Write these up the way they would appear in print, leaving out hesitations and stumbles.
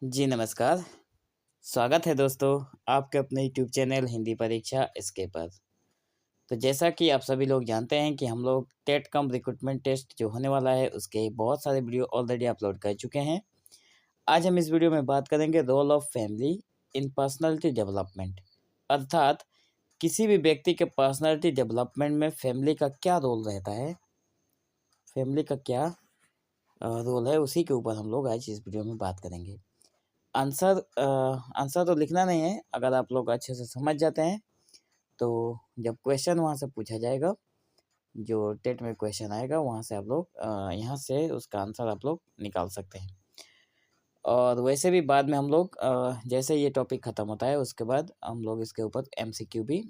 जी नमस्कार। स्वागत है दोस्तों आपके अपने यूट्यूब चैनल हिंदी परीक्षा इसके पर। तो जैसा कि आप सभी लोग जानते हैं कि हम लोग टेट कम रिक्रूटमेंट टेस्ट जो होने वाला है उसके बहुत सारे वीडियो ऑलरेडी अपलोड कर चुके हैं। आज हम इस वीडियो में बात करेंगे role of family in personality development, अर्थात किसी भी व्यक्ति के पर्सनालिटी डेवलपमेंट में फैमिली का क्या रोल रहता है, फैमिली का क्या रोल है, उसी के ऊपर हम लोग आज इस वीडियो में बात करेंगे। आंसर तो लिखना नहीं है। अगर आप लोग अच्छे से समझ जाते हैं तो जब क्वेश्चन वहाँ से पूछा जाएगा, जो टेट में क्वेश्चन आएगा वहाँ से आप लोग यहाँ से उसका आंसर आप लोग निकाल सकते हैं। और वैसे भी बाद में हम लोग जैसे ये टॉपिक ख़त्म होता है उसके बाद हम लोग इसके ऊपर एमसीक्यू भी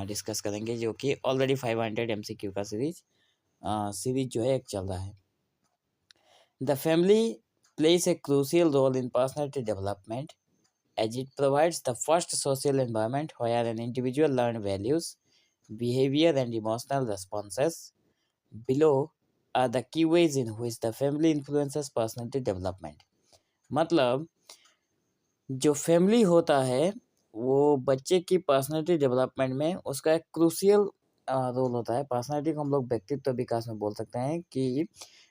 डिस्कस करेंगे, जो कि ऑलरेडी 500 एमसीक्यू का सीरीज जो है एक चल रहा है। The family plays a crucial role in personality development as it provides the first social environment where an individual learns values, behavior, and emotional responses. Below are the key ways in which the family influences personality development. मतलब जो family होता है वो बच्चे की personality development में उसका एक क्रूशियल रोल होता है। पर्सनालिटी को हम लोग व्यक्तित्व विकास में बोल सकते हैं कि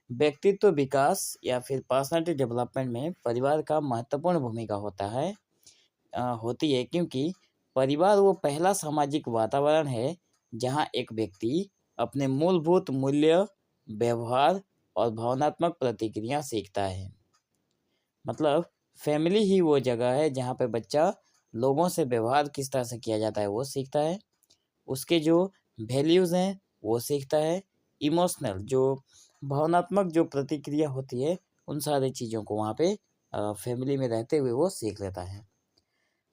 व्यक्तित्व विकास या फिर पर्सनालिटी डेवलपमेंट में परिवार का महत्वपूर्ण भूमिका होती है, क्योंकि परिवार वो पहला सामाजिक वातावरण है जहाँ एक व्यक्ति अपने मूलभूत मूल्य, व्यवहार और भावनात्मक प्रतिक्रिया सीखता है। मतलब फैमिली ही वो जगह है जहाँ पे बच्चा लोगों से व्यवहार किस तरह से किया जाता है वो सीखता है, उसके जो वैल्यूज़ हैं वो सीखता है, इमोशनल जो भावनात्मक जो प्रतिक्रिया होती है उन सारी चीज़ों को वहाँ पे फैमिली में रहते हुए वो सीख लेता है।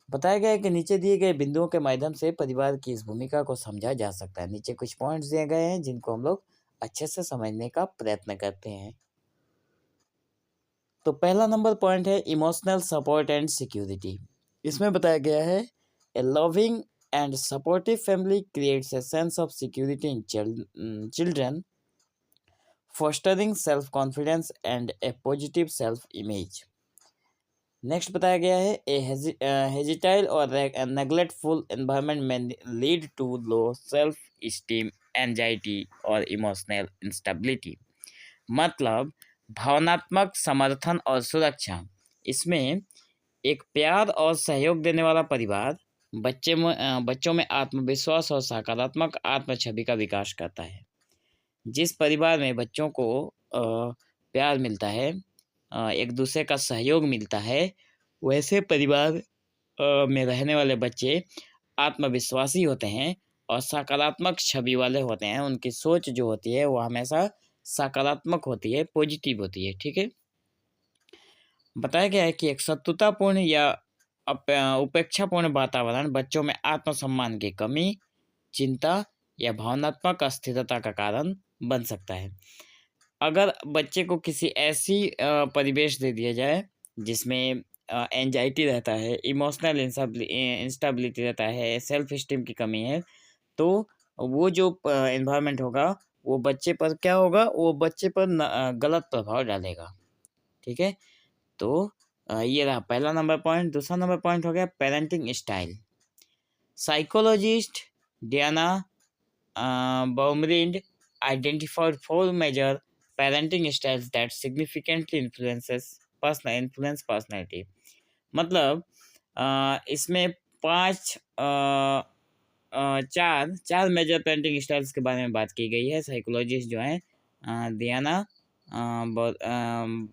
बताया गया है कि नीचे दिए गए बिंदुओं के माध्यम से परिवार की इस भूमिका को समझा जा सकता है। नीचे कुछ पॉइंट्स दिए गए हैं जिनको हम लोग अच्छे से समझने का प्रयत्न करते हैं। तो पहला नंबर पॉइंट है इमोशनल सपोर्ट एंड सिक्योरिटी। इसमें बताया गया है a loving and supportive family creates a sense of security in children, fostering self confidence and a positive self image. Next बताया गया है ए हेजिटाइल और नेग्लेक्टफुल एनवायरनमेंट में lead to low self esteem, anxiety और emotional instability. मतलब भावनात्मक समर्थन और सुरक्षा, इसमें एक प्यार और सहयोग देने वाला परिवार बच्चों में आत्मविश्वास और सकारात्मक आत्म छवि का विकास करता है। जिस परिवार में बच्चों को प्यार मिलता है, एक दूसरे का सहयोग मिलता है, वैसे परिवार में रहने वाले बच्चे आत्मविश्वासी होते हैं और सकारात्मक छवि वाले होते हैं। उनकी सोच जो होती है वो हमेशा सकारात्मक होती है, पॉजिटिव होती है। ठीक है। बताया गया है कि एक शत्रुतापूर्ण या उपेक्षापूर्ण वातावरण बच्चों में आत्मसम्मान की कमी, चिंता या भावनात्मक अस्थिरता का कारण बन सकता है। अगर बच्चे को किसी ऐसी परिवेश दे दिया जाए जिसमें एंजाइटी रहता है, इमोशनल इंस्टेबिलिटी रहता है, सेल्फ स्टीम की कमी है, तो वो जो एनवायरनमेंट होगा वो बच्चे पर क्या होगा, वो बच्चे पर गलत प्रभाव डालेगा। ठीक है। तो ये रहा पहला नंबर पॉइंट। दूसरा नंबर पॉइंट हो गया parenting style. Psychologist Diana Baumrind identified 4 major parenting styles that significantly influence personality। मतलब इसमें चार मेजर पेरेंटिंग स्टाइल्स के बारे में बात की गई है। साइकोलॉजिस्ट जो है डियाना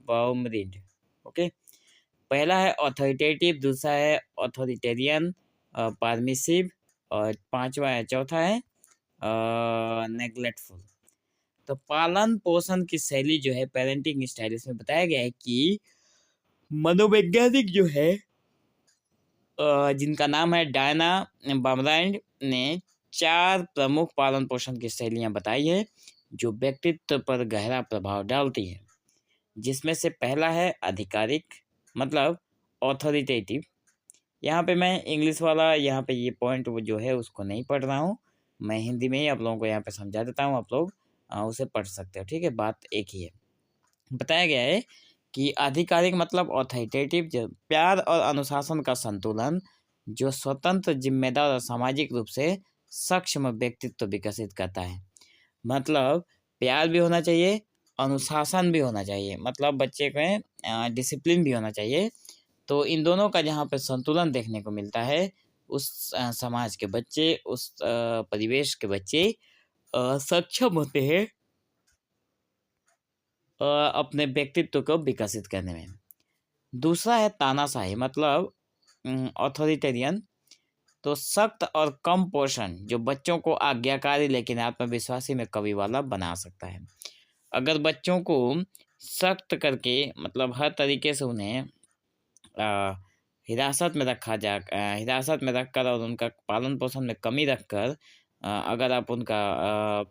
बाउमरिंड। ओके। पहला है ऑथोरिटेटिव, दूसरा है ऑथोरिटेरियन, परमिसिव, और चौथा है नेग्लेक्टफुल। तो पालन पोषण की शैली जो है पेरेंटिंग स्टाइल, इसमें बताया गया है कि मनोवैज्ञानिक जो है जिनका नाम है डायना बामराइंड ने 4 प्रमुख पालन पोषण की शैलियाँ बताई है जो व्यक्तित्व पर गहरा प्रभाव डालती है। जिसमें से पहला है आधिकारिक, मतलब ऑथोरिटेटिव। यहाँ पे मैं इंग्लिश वाला यहाँ पे ये पॉइंट वो जो है उसको नहीं पढ़ रहा हूँ, मैं हिंदी में ही आप लोगों को यहाँ पे समझा देता हूँ, आप लोग उसे पढ़ सकते हो। ठीक है, बात एक ही है। बताया गया है कि आधिकारिक मतलब ऑथोरिटेटिव, जो प्यार और अनुशासन का संतुलन, जो स्वतंत्र, जिम्मेदार और सामाजिक रूप से सक्षम व्यक्तित्व विकसित करता है। मतलब प्यार भी होना चाहिए, अनुशासन भी होना चाहिए, मतलब बच्चे में डिसिप्लिन भी होना चाहिए। तो इन दोनों का जहाँ पे संतुलन देखने को मिलता है, उस समाज के बच्चे, उस परिवेश के बच्चे सक्षम होते हैं अपने व्यक्तित्व को विकसित करने में। दूसरा है तानाशाही, मतलब ऑथोरिटेरियन। तो सख्त और कम पोषण जो बच्चों को आज्ञाकारी लेकिन आत्मविश्वासी में कवि वाला बना सकता है। अगर बच्चों को सख्त करके, मतलब हर तरीके से उन्हें हिरासत में रखा हिरासत में रखकर और उनका पालन पोषण में कमी रखकर अगर आप उनका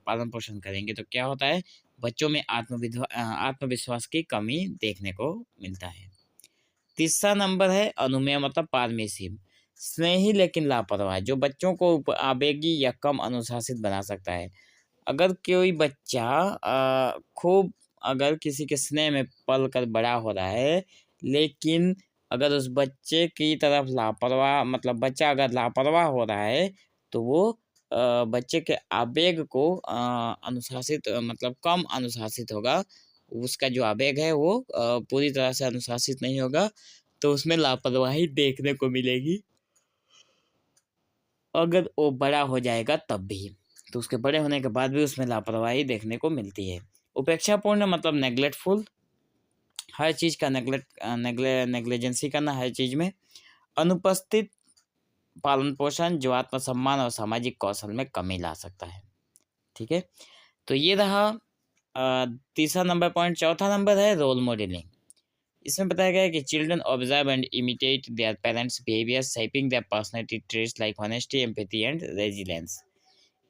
पालन पोषण करेंगे तो क्या होता है, बच्चों में आत्मविश्वास की कमी देखने को मिलता है। तीसरा नंबर है अनुमेय, मतलब पारमिसिव, स्नेही लेकिन लापरवाह, जो बच्चों को आवेगी या कम अनुशासित बना सकता है। अगर कोई बच्चा खूब अगर किसी के स्नेह में पल कर बड़ा हो रहा है, लेकिन अगर उस बच्चे की तरफ लापरवाह, मतलब बच्चा अगर लापरवाह हो रहा है, तो वो बच्चे के आवेग को अनुशासित, मतलब कम अनुशासित होगा। उसका जो आवेग है वो पूरी तरह से अनुशासित नहीं होगा, तो उसमें लापरवाही देखने को मिलेगी। अगर वो बड़ा हो जाएगा तब भी, तो उसके बड़े होने के बाद भी उसमें लापरवाही देखने को मिलती है। उपेक्षापूर्ण, मतलब नेग्लेक्टफुल, हर चीज़ का नेग्लिजेंसी करना हर चीज़ में। अनुपस्थित पालन पोषण, जो आत्मसम्मान और सामाजिक कौशल में कमी ला सकता है। ठीक है, तो ये रहा तीसरा नंबर पॉइंट। चौथा नंबर है रोल मॉडलिंग। इसमें बताया गया है कि children observe and imitate their parents behaviour, shaping their personality traits like honesty, empathy and resilience.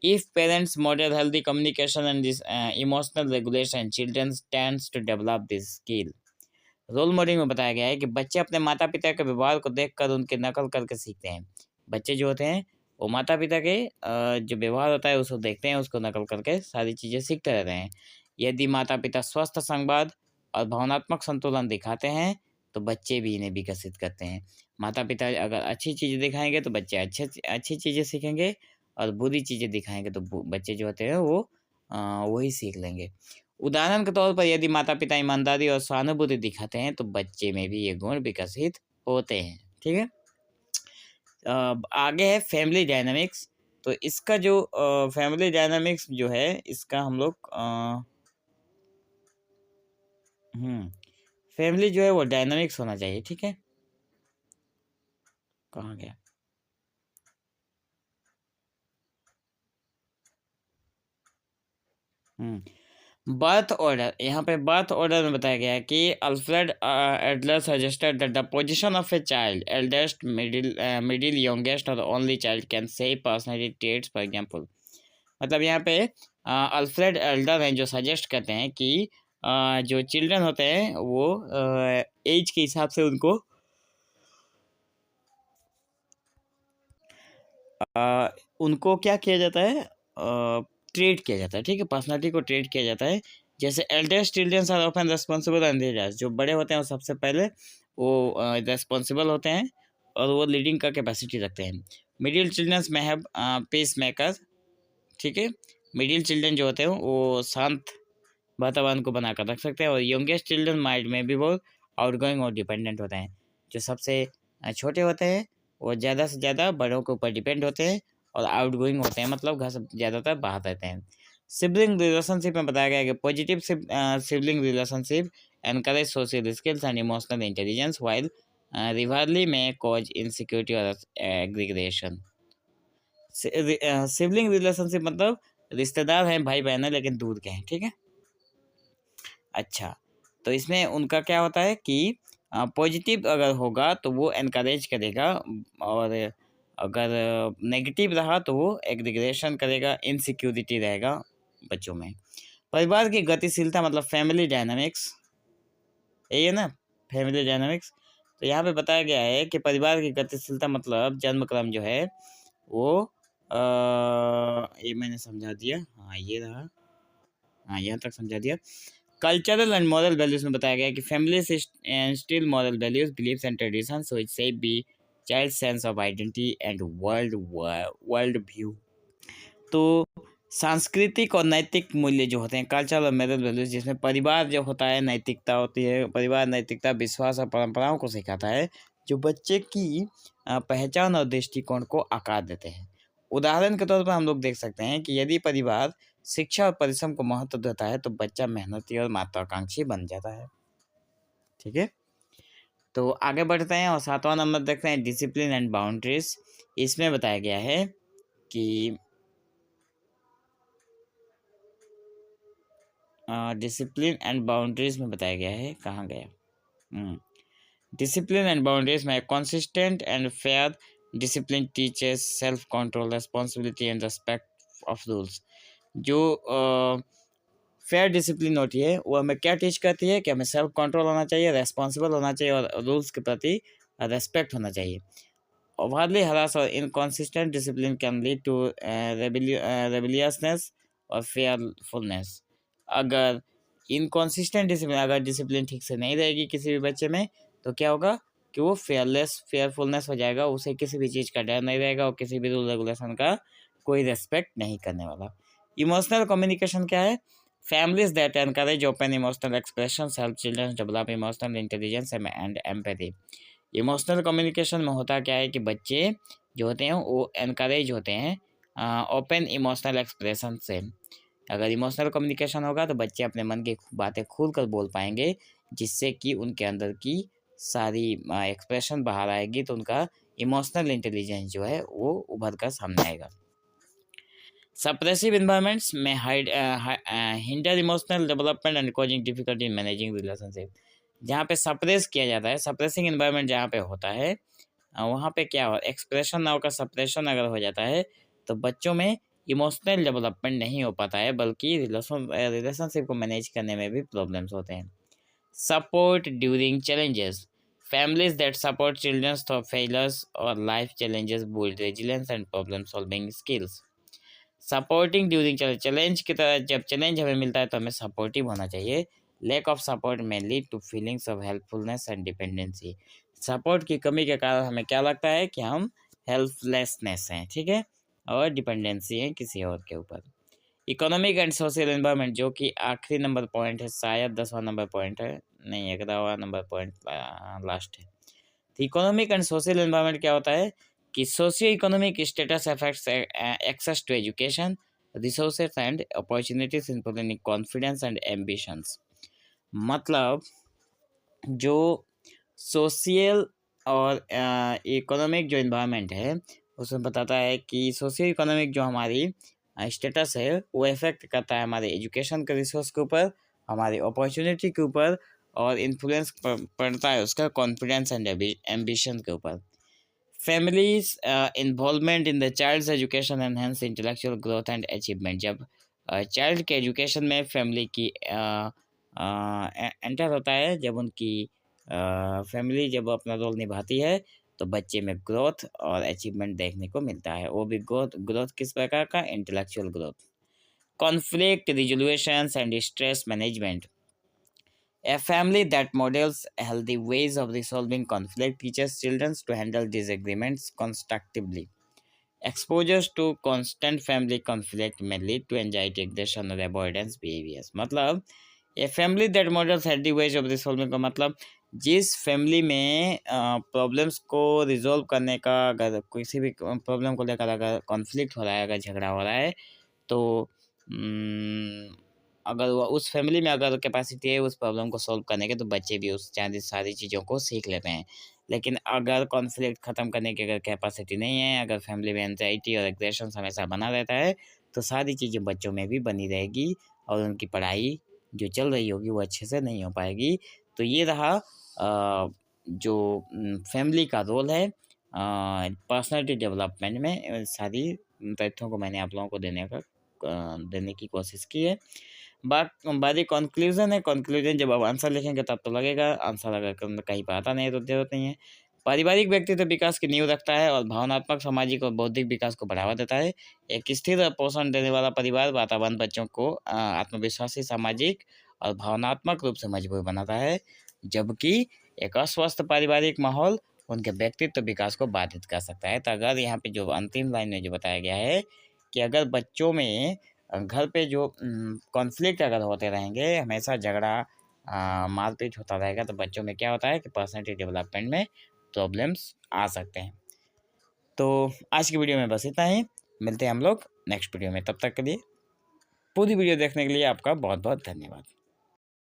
If parents model healthy communication and this emotional regulation, children tends to develop this skill. Role modelling में बताया गया है कि बच्चे अपने माता पिता के व्यवहार को देखकर उनके नकल करके सीखते हैं। बच्चे जो होते हैं वो माता पिता के जो व्यवहार होता है उसको देखते हैं, उसको नकल करके सारी चीज़ें सीखते रहते हैं। यदि माता पिता स्वस्थ संवाद और भावनात्मक संतुलन दिखाते हैं तो बच्चे भी इन्हें विकसित करते हैं। माता पिता अगर अच्छी चीज़ें दिखाएंगे तो बच्चे अच्छी चीज़ें सीखेंगे, और बुरी चीज़ें दिखाएंगे तो बच्चे जो होते हैं वो वही सीख लेंगे। उदाहरण के तौर पर यदि माता पिता ईमानदारी और सहानुभूति दिखाते हैं तो बच्चे में भी ये गुण विकसित होते हैं। ठीक है, आगे है फैमिली डायनामिक्स। तो इसका जो फैमिली डायनामिक्स जो है इसका हम लोग फैमिली जो है वो डायनामिक्स होना चाहिए। ठीक है, कहाँ गया? बर्थ ऑर्डर, यहाँ पे बर्थ ऑर्डर में बताया गया है कि Alfred Adler suggested that the position of a child, eldest, middle, youngest और only child can say personality traits. For example, मतलब यहाँ पे अल्फ्रेड एल्डर हैं जो सजेस्ट करते हैं कि जो चिल्ड्रन होते हैं वो एज के हिसाब से उनको उनको क्या किया जाता है, ट्रेट किया जाता है। ठीक है, पर्सनालिटी को ट्रेट किया जाता है। जैसे eldest childrens are often responsible and leaders, जो बड़े होते हैं वो सबसे पहले वो रेस्पॉन्सिबल होते हैं और वो लीडिंग का कैपेसिटी रखते हैं। मिडिल चिल्ड्रंस में हैव पीस मेकर। ठीक है, मिडिल चिल्ड्रन जो होते हैं वो शांत वातावरण को बनाकर रख सकते हैं। और यंगेस्ट चिल्ड्रन माइंड में भी बहुत आउटगोइंग और डिपेंडेंट होते हैं। जो सबसे छोटे होते हैं वो ज़्यादा से ज़्यादा बड़ों के ऊपर डिपेंड होते हैं और आउटगोइंग होते हैं, मतलब घर से ज़्यादातर बाहर रहते हैं। सिबलिंग रिलेशनशिप में बताया गया है कि positive sibling relationship encourage social skills and emotional intelligence, while rivalry may cause insecurity और एग्रीगेशन। सिबलिंग रिलेशनशिप मतलब रिश्तेदार हैं, भाई बहन है, लेकिन दूर के हैं। ठीक है, अच्छा, तो इसमें उनका क्या होता है कि पॉजिटिव अगर होगा तो वो एनकरेज करेगा, और अगर नेगेटिव रहा तो वो एग्रीगेशन करेगा, इनसिक्योरिटी रहेगा बच्चों में। परिवार की गतिशीलता मतलब फैमिली डायनामिक्स, यही है ना, फैमिली डायनामिक्स। तो यहाँ पे बताया गया है कि परिवार की गतिशीलता मतलब जन्मक्रम जो है वो ये मैंने समझा दिया। हाँ, ये रहा, हाँ यहाँ तक समझा दिया। कल्चरल एंड मॉरल वैल्यूज में बताया गया है कि families instil moral values, beliefs and traditions which shape B child sense of identity and world view. तो सांस्कृतिक और नैतिक मूल्य जो होते हैं, कल्चरल और मॉरल वैल्यूज, जिसमें परिवार जो होता है, नैतिकता होती है, परिवार नैतिकता, विश्वास और परंपराओं को सिखाता है, जो बच्चे की पहचान और दृष्टिकोण को आकार देते हैं। उदाहरण के तौर पर हम लोग देख सकते हैं कि यदि परिवार शिक्षा और परिश्रम को महत्व देता है तो बच्चा मेहनती और महत्वाकांक्षी बन जाता है। ठीक है, तो आगे बढ़ते हैं और 7वां नंबर देखते हैं, डिसिप्लिन एंड बाउंड्रीज। इसमें बताया गया है कि डिसिप्लिन एंड बाउंड्रीज में बताया गया है, कहाँ गया, डिसिप्लिन एंड बाउंड्रीज में consistent and fair discipline teachers self control, responsibility and respect of rules. जो फेयर डिसिप्लिन होती है वो हमें क्या टीच करती है कि हमें सेल्फ कंट्रोल होना चाहिए, रेस्पॉन्सिबल होना चाहिए और रूल्स के प्रति रेस्पेक्ट होना चाहिए। ओवरली हरास और inconsistent discipline can lead to rebelliousness और फेयरफुलनेस। अगर इनकॉन्सिस्टेंट डिसिप्लिन, अगर डिसिप्लिन ठीक से नहीं रहेगी किसी भी बच्चे में, तो क्या होगा कि वो फेयरफुलनेस हो जाएगा, उसे किसी भी चीज़ का डर नहीं रहेगा और किसी भी रूल रेगुलेशन का कोई रेस्पेक्ट नहीं करने वाला। इमोशनल कम्युनिकेशन क्या है? Families that encourage open emotional expressions help children develop emotional intelligence and empathy. Emotional communication में होता क्या है कि बच्चे जो होते हैं वो एनकरेज होते हैं ओपन इमोशनल एक्सप्रेशन से। अगर इमोशनल कम्युनिकेशन होगा तो बच्चे अपने मन की बातें खुल कर बोल पाएंगे, जिससे कि उनके अंदर की सारी एक्सप्रेशन बाहर आएगी, तो उनका इमोशनल इंटेलिजेंस जो है वो उभर कर सामने आएगा। Suppressive environments may hinder emotional development and causing difficulty in managing relationship. जहाँ पे सप्रेस किया जाता है, सप्रेसिंग एनवायरनमेंट जहाँ पे होता है, वहाँ पे क्या हो, एक्सप्रेशन नाउ का सप्रेशन अगर हो जाता है तो बच्चों में इमोशनल डेवलपमेंट नहीं हो पाता है, बल्कि रिलेशनशिप को मैनेज करने में भी प्रॉब्लम्स होते हैं। Support during challenges, families that support children through failures or life challenges build resilience and problem solving skills. Supporting during challenge की तरह, जब चैलेंज हमें मिलता है तो हमें सपोर्टिव होना चाहिए। लैक ऑफ सपोर्ट में lead to feelings of helpfulness and dependency. सपोर्ट की कमी के कारण हमें क्या लगता है कि हम हेल्पलेसनेस हैं, ठीक है, और डिपेंडेंसी है किसी और के ऊपर। इकोनॉमिक एंड सोशल एनवायरनमेंट, जो कि आखिरी नंबर पॉइंट है, शायद 10वां नंबर पॉइंट है, नहीं 11वां नंबर पॉइंट लास्ट है। तो इकोनॉमिक एंड सोशल एनवायरनमेंट क्या होता है कि socio economic status affects access to education, resources and opportunities including confidence and ambitions. मतलब जो सोशल और इकोनॉमिक जो इन्वायरमेंट है उसमें बताता है कि सोशियो इकोनॉमिक जो हमारी स्टेटस है वो इफेक्ट करता है हमारे एजुकेशन के रिसोर्स के ऊपर, हमारी अपॉर्चुनिटी के ऊपर, और इन्फ्लुएंस पड़ता है उसका कॉन्फिडेंस एंड एम्बिशन के ऊपर। Family's involvement in the child's education enhance intellectual growth and achievement. जब चाइल्ड के एजुकेशन में फैमिली की एंटर होता है, जब उनकी फैमिली जब अपना रोल निभाती है तो बच्चे में ग्रोथ और अचीवमेंट देखने को मिलता है। वो भी ग्रोथ किस प्रकार का? Intellectual growth. Conflict resolutions and stress management. A family that models healthy ways of resolving conflict teaches children to handle disagreements constructively. Exposures to constant family conflict may lead to anxiety, aggression और avoidance behaviors. मतलब a family that models healthy ways of resolving का मतलब जिस family में problems को resolve करने का, अगर किसी भी प्रॉब्लम को लेकर अगर कॉन्फ्लिक्ट हो रहा है, अगर झगड़ा हो रहा है, तो अगर वो उस फैमिली में अगर कैपेसिटी है उस प्रॉब्लम को सॉल्व करने के, तो बच्चे भी उस सारी चीज़ों को सीख लेते हैं। लेकिन अगर कॉन्फ्लिक्ट ख़त्म करने की अगर कैपेसिटी नहीं है, अगर फैमिली में एंजाइटी और एग्रेशन हमेशा बना रहता है, तो सारी चीज़ें बच्चों में भी बनी रहेगी और उनकी पढ़ाई जो चल रही होगी वो अच्छे से नहीं हो पाएगी। तो ये रहा जो फैमिली का रोल है पर्सनैलिटी डेवलपमेंट में। सारी तथ्यों को मैंने आप लोगों को देने की कोशिश की है। बारी कंक्लूजन है। कंक्लूजन जब आप आंसर लिखेंगे तब तो लगेगा, आंसर अगर कहीं पर आता नहीं है तो जरूरत नहीं है। पारिवारिक व्यक्तित्व विकास की नींव रखता है और भावनात्मक, सामाजिक और बौद्धिक विकास को बढ़ावा देता है। एक स्थिर और पोषण देने वाला परिवार वातावरण बच्चों को आत्मविश्वासी, सामाजिक और भावनात्मक रूप से मजबूत बनाता है, जबकि एक अस्वस्थ पारिवारिक माहौल उनके व्यक्तित्व विकास को बाधित कर सकता है। तो अगर यहाँ पे जो अंतिम लाइन में जो बताया गया है कि अगर बच्चों में घर पे जो कॉन्फ्लिक्ट अगर होते रहेंगे, हमेशा झगड़ा मारपीट होता रहेगा, तो बच्चों में क्या होता है कि पर्सनैलिटी डेवलपमेंट में प्रॉब्लम्स आ सकते हैं। तो आज की वीडियो में बस इतना ही, मिलते हैं हम लोग नेक्स्ट वीडियो में। तब तक के लिए पूरी वीडियो देखने के लिए आपका बहुत बहुत धन्यवाद।